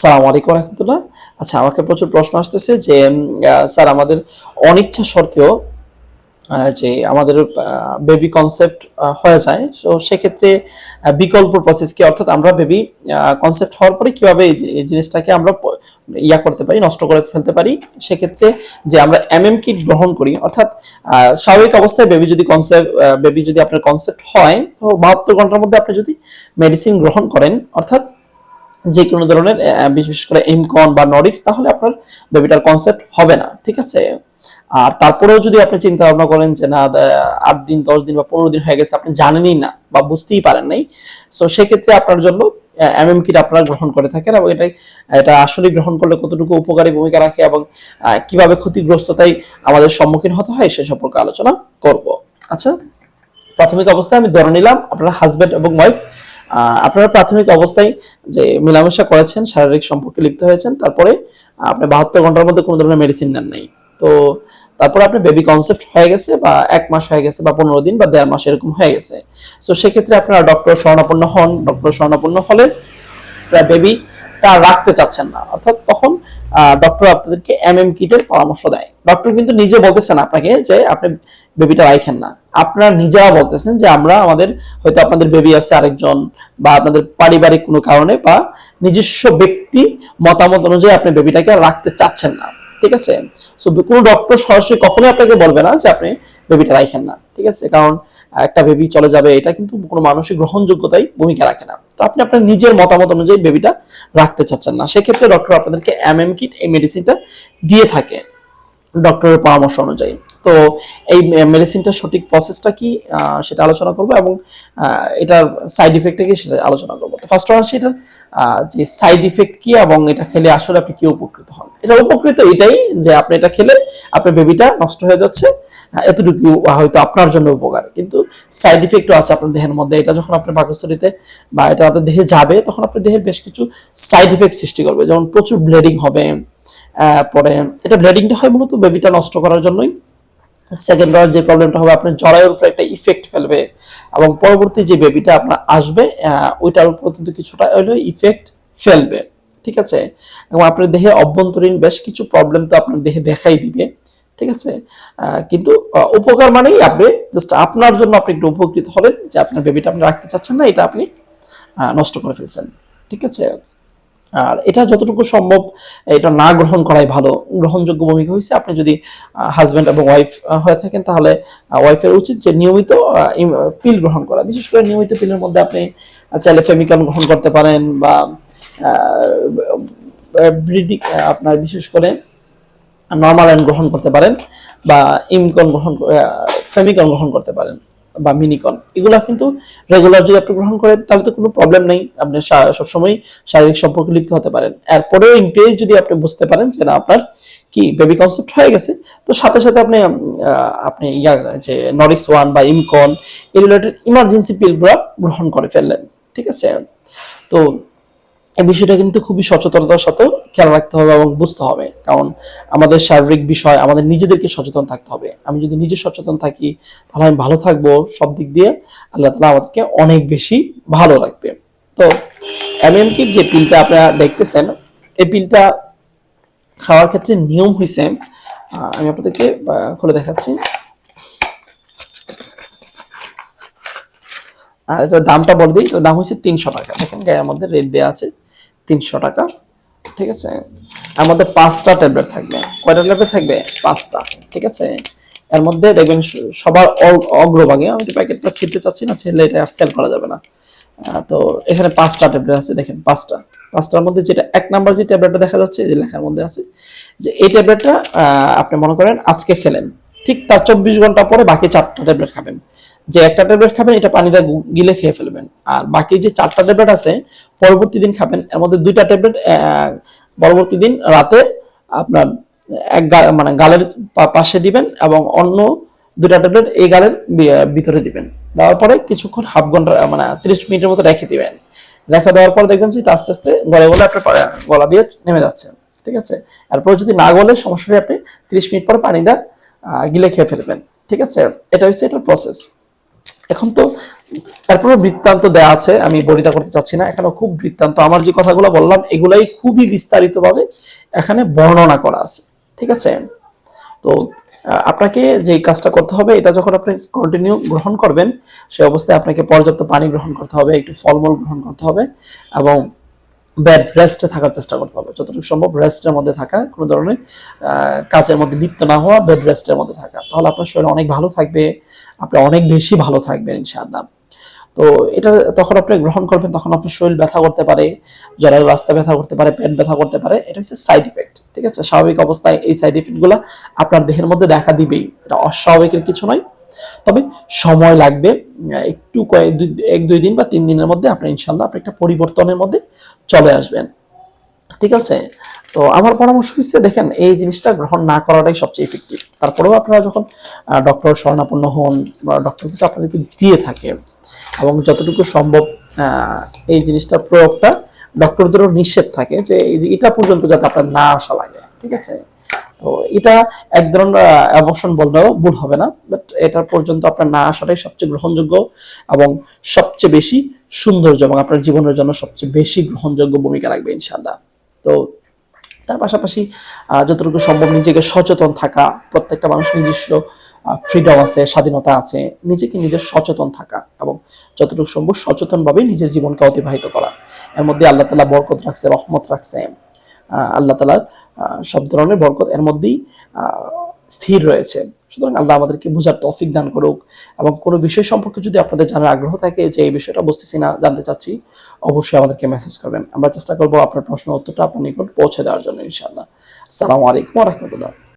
সালাম আলাইকুম রহমতুল্লাহ। আচ্ছা, আমাকে প্রচুর প্রশ্ন আসতেছে যে স্যার আমাদের অনিচ্ছা সত্ত্বেও যে আমাদের বেবি কনসেপ্ট হয়ে যায়, তো সেক্ষেত্রে বিকল্প প্রসেস কি, অর্থাৎ আমরা বেবি কনসেপ্ট হওয়ার পরে কিভাবে এই জিনিসটাকে আমরা করতে পারি, নষ্ট করে ফেলতে পারি। সেক্ষেত্রে যে আমরা এমএম কিট গ্রহণ করি, অর্থাৎ স্বাভাবিক অবস্থায় বেবি যদি আপনার কনসেপ্ট হয়, তো 72 ঘন্টার মধ্যে আপনি যদি মেডিসিন গ্রহণ করেন, অর্থাৎ যে কোনো ধরনের বিশেষ করে এমকন বা নরিক্স, তাহলে আপনার বেবিটার কনসেপ্ট হবে না, ঠিক আছে। আর তারপরেও যদি আপনি চিন্তা ভাবনা করেন যে না 8 দিন 10 দিন বা 15 দিন হয়ে গেছে, আপনি জানেনই না বা বুঝতেই পারেন নাই, সো সেক্ষেত্রে আপনার জন্য এমএম কিট আপনারা গ্রহণ করে থাকেন, এবং এটা আসলে গ্রহণ করলে কতটুকু উপকারী ভূমিকা রাখে এবং কিভাবে ক্ষতিগ্রস্ততায় আমাদের সম্মুখীন হতে হয় সে সম্পর্কে আলোচনা করব। আচ্ছা, প্রাথমিক অবস্থায় আমি ধরে নিলাম আপনারা হাজবেন্ড এবং ওয়াইফ, আপনারা প্রাথমিক অবস্থায় যে মেলামেশা করেছেন, শারীরিক সম্পর্কে লিপ্ত হয়েছেন, তারপরে আপনি 72 ঘন্টার মধ্যে কোনো ধরনের মেডিসিন নেন নাই, তো তারপরে আপনার বেবি কনসেপ্ট হয়ে গেছে বা 1 মাস হয়ে গেছে বা 15 দিন বা 1.5 মাস এরকম হয়ে গেছে। সো সেক্ষেত্রে আপনারা ডক্টর শরণাপন্ন হন। ডক্টর শরণাপন্ন হলে বেবিটা রাখতে চাচ্ছেন না, অর্থাৎ তখন ডক্টর আপনাদেরকে এমএম কিটের পরামর্শ দেয়। ডক্টর কিন্তু নিজে বলতেছেন আপনাকে যে আপনি বেবিটা রাখেন না, আপনারা নিজেরা বলতেছেন যে আমাদের হয়তো আপনাদের বেবি আছে আরেকজন, বা আপনাদের পারিবারিক কোনো কারণে বা নিজস্ব ব্যক্তি মতামত অনুযায়ী আপনি বেবিটাকে রাখতে চাচ্ছেন না, ঠিক আছে। সো কোনো ডক্টর সরাসরি কখনোই আপনাকে বলবে না যে আপনি বেবিটা রাখেন না, ঠিক আছে, কারণ একটা বেবি চলে যাবে এটা কিন্তু কোনো মানসিক গ্রহণযোগ্যতায় ভূমিকা রাখে না। তো আপনি আপনার নিজের মতামত অনুযায়ী বেবিটা রাখতে চাচ্ছেন না, সেক্ষেত্রে ডক্টর আপনাদেরকে এমএম কিট এই মেডিসিনটা দিয়ে থাকে ডক্টরের পরামর্শ অনুযায়ী। তো এই মেডিসিনটার সঠিক প্রসেসটা কি সেটা আলোচনা করব, এবং এটার সাইড ইফেক্টটা কি সেটা আলোচনা করব। তো ফার্স্ট অফ অল সেটার যে সাইড ইফেক্ট কি এবং এটা খেলে আসলে আপনি কি উপকৃত হন। এটা উপকৃত এটাই যে আপনি এটা খেলে আপনার বেবিটা নষ্ট হয়ে যাচ্ছে, এতটুকু হয়তো আপনার জন্য উপকার, কিন্তু সাইড ইফেক্টও আছে আপনার দেহের মধ্যে। এটা যখন আপনার পাকস্থলীতে বা এটা আপনার দেহে যাবে, তখন আপনার দেহের বেশ কিছু সাইড ইফেক্ট সৃষ্টি করবে, যেমন প্রচুর ব্লিডিং হবে। পরে এটা ব্লিডিংটা হয় মূলত বেবিটা নষ্ট করার জন্যই। সেকেন্ড যে প্রবলেমটা হবে, আপনার জরায়ুর উপর একটা ইফেক্ট ফেলবে, এবং পরবর্তী যে বেবিটা আপনার আসবে ওইটার উপর কিন্তু কিছুটা হলেও ইফেক্ট ফেলবে, ঠিক আছে। এবং আপনার দেহে অভ্যন্তরীণ বেশ কিছু প্রবলেম তো আপনার দেহে দেখাই দিবে, ঠিক আছে। কিন্তু উপকার মানেই আপনি জাস্ট আপনার জন্য আপনি একটু উপকৃত হলেন যে আপনার বেবিটা আপনি রাখতে চাচ্ছেন না, এটা আপনি নষ্ট করে ফেলছেন, ঠিক আছে। আর এটা যতটুকু সম্ভব এটা না গ্রহণ করাই ভালো। গ্রহণযোগ্য ভূমিকা হয়েছে আপনি যদি হাজব্যান্ড এবং ওয়াইফ হয়ে থাকেন, তাহলে ওয়াইফের উচিত যে নিয়মিত পিল গ্রহণ করা। বিশেষ করে নিয়মিত পিলের মধ্যে আপনি চাইলে ফেমিকন গ্রহণ করতে পারেন, বা ব্রিডিং আপনার বিশেষ করে নর্মাল গ্রহণ করতে পারেন, বা ইমকন ফেমিকন গ্রহণ করতে পারেন, বা মিনিকন। এগুলা কিন্তু রেগুলার যদি আপনি গ্রহণ করেন তাহলে তো কোনো প্রবলেম নেই, আপনি সবসময় শারীরিক সম্পর্কে লিপ্ত হতে পারেন। এরপরেও ইনকেস যদি আপনি বুঝতে পারেন যে না আপনার কি বেবি কনসেপ্ট হয়ে গেছে, তো সাথে সাথে আপনি আপনি যে নরিক্স 1 বা ইমকন এই রিলেটেড ইমার্জেন্সি পিলগুলো গ্রহণ করে ফেললেন, ঠিক আছে। তো এই বিষয়টা কিন্তু খুবই সচেতনতার সাথে খেয়াল রাখতে হবে এবং বুঝতে হবে, কারণ আমাদের শারীরিক বিষয় আমাদের নিজেদেরকে সচেতন থাকতে হবে। আমি যদি নিজে সচেতন থাকি তাহলে আমি ভালো থাকবো সব দিক দিয়ে, আল্লাহ তাআলা আমাদেরকে অনেক বেশি ভালো রাখবে। তো এমএম কিট যে পিলটা আপনারা দেখতেছেন, এই পিলটা খাওয়ার ক্ষেত্রে নিয়ম হয়েছে, আমি আপনাদেরকে খুলে দেখাচ্ছি। আর এটার দামটা বলে দিই, এটার দাম হচ্ছে 300 টাকা। দেখেন গায়ের মধ্যে রেট দেওয়া আছে 300 টাকা, ঠিক আছে। এর মধ্যে 5টা ট্যাবলেট থাকবে। কয়টা ট্যাবলেট থাকবে? 5টা, ঠিক আছে। এর মধ্যে দেখবেন সবার অগ্রভাগে, আমি তো প্যাকেটটা ছিঁড়তে চাচ্ছি না, ছিঁড়লে এটা আর সেল করা যাবে না। তো এখানে 5টা ট্যাবলেট আছে, দেখেন 5টার মধ্যে যেটা 1 নাম্বার যে ট্যাবলেটটা দেখা যাচ্ছে, যে লেখার মধ্যে আছে যে এই ট্যাবলেটটা আপনি মনে করেন আজকে খেলেন, ঠিক তার 24 ঘন্টা পরে বাকি 4টা ট্যাবলেট খাবেন। যে একটা ট্যাবলেট খাবেন এটা পানিতে গিলে খেয়ে ফেলবেন, আর বাকি যে 4টা ট্যাবলেট আছে পরবর্তী দিন খাবেন। এর মধ্যে 2টা ট্যাবলেট পরবর্তী দিন রাতে আপনার মানে গালের পাশে দিবেন, এবং অন্য 2টা ট্যাবলেট এই গালের ভিতরে দিবেন। দেওয়ার পরে কিছুক্ষণ হাফ ঘন্টা মানে 30 মিনিটের মতো রেখে দিবেন। রেখে দেওয়ার পর দেখবেন যে আস্তে আস্তে গলে গলে আপনার গলা দিয়ে নেমে যাচ্ছে, ঠিক আছে। এরপর যদি না গলে সমস্যা নেই, আপনি 30 মিনিট পর পানি গিলে খেয়ে ফেলবেন, ঠিক আছে। এটা হচ্ছে এটার প্রসেস। এখন তো তারপরে বৃত্তান্ত দেয়া আছে, আমি বর্ণিত করতে চাচ্ছি না, এখানে খুব বৃত্তান্ত, আমার যে কথাগুলো বললাম এগুলাই খুবই বিস্তারিতভাবে এখানে বর্ণনা করা আছে, ঠিক আছে। তো আপনাকে যে কাজটা করতে হবে, এটা যখন আপনি কন্টিনিউ গ্রহণ করবেন, সেই অবস্থায় আপনাকে পর্যাপ্ত পানি গ্রহণ করতে হবে, একটু ফলমূল গ্রহণ করতে হবে, এবং বেড রেস্টে থাকার চেষ্টা করতে হবে, যতটুকু সম্ভব রেস্টের মধ্যে থাকা, কোনো ধরনের কাজের মধ্যে লিপ্ত না হওয়া, বেড রেস্টের মধ্যে থাকা, তাহলে আপনার শরীর অনেক ভালো থাকবে, আপনি অনেক বেশি ভালো থাকবেন ইনশাআল্লাহ। তো এটা তখন আপনি গ্রহণ করবেন, তখন আপনার শরীর ব্যথা করতে পারে, জ্বরের রাস্তা ব্যথা করতে পারে, পেট ব্যথা করতে পারে, এটা হচ্ছে সাইড ইফেক্ট, ঠিক আছে। স্বাভাবিক অবস্থায় এই সাইড ইফেক্ট গুলা আপনার দেহের মধ্যে দেখা দিবেই, এটা অস্বাভাবিকের কিছু নয়, তবে সময় লাগবে, একটু এক দুই দিন বা 3 দিনের মধ্যে আপনি ইনশাল্লাহ আপনি একটা পরিবর্তনের মধ্যে চলে আসবেন, ঠিক আছে। তো আমার পরামর্শ হচ্ছে, দেখেন এই জিনিসটা গ্রহণ না করাটাই সবচেয়ে ইফেক্টিভ। তারপরেও আপনারা যখন ডক্টর শরণাপন্ন হন বা ডক্টর কিছু আপনাদেরকে দিয়ে থাকে, এবং যতটুকু সম্ভব এই জিনিসটার প্রয়োগটা ডক্টরদেরও নিষেধ থাকে যে এটা পর্যন্ত যাতে আপনার না আসা লাগে, ঠিক আছে। তো এটা এক ধরনের অ্যাবর্শন বললেও ভুল হবে না, বাট এটার পর্যন্ত আপনার না আসাটাই সবচেয়ে গ্রহণযোগ্য এবং সবচেয়ে বেশি সৌন্দর্য, এবং আপনার জীবনের জন্য সবচেয়ে বেশি গ্রহণযোগ্য ভূমিকা রাখবে ইনশাআল্লাহ। তো তার পাশাপাশি যতটুকু সম্ভব নিজেকে সচেতন থাকা, প্রত্যেকটা মানুষের নিজস্ব ফ্রিডম আছে, স্বাধীনতা আছে, নিজেকে নিজের সচেতন থাকা এবং যতটুকু সম্ভব সচেতনভাবে নিজের জীবনকে অতিবাহিত করা। এর মধ্যে আল্লাহ তাআলা বরকত রাখছে, রহমত রাখছে, আল্লাহ তাআলার সব ধরনের বরকত এর মধ্যেই স্থির রয়েছে। সুতরাং আল্লাহ আমাদেরকে বোঝার তৌফিক দান করুক, এবং কোনো বিষয় সম্পর্কে যদি আপনাদের জানার আগ্রহ থাকে যে এই বিষয়টা বুঝতেছি না, জানতে চাচ্ছি, অবশ্যই আমাদেরকে মেসেজ করবেন, আমরা চেষ্টা করবো আপনার প্রশ্ন উত্তরটা আপনার নিকট পৌঁছে দেওয়ার জন্য ইনশাআল্লাহ। আসসালামু আলাইকুম ওয়া রাহমাতুল্লাহ।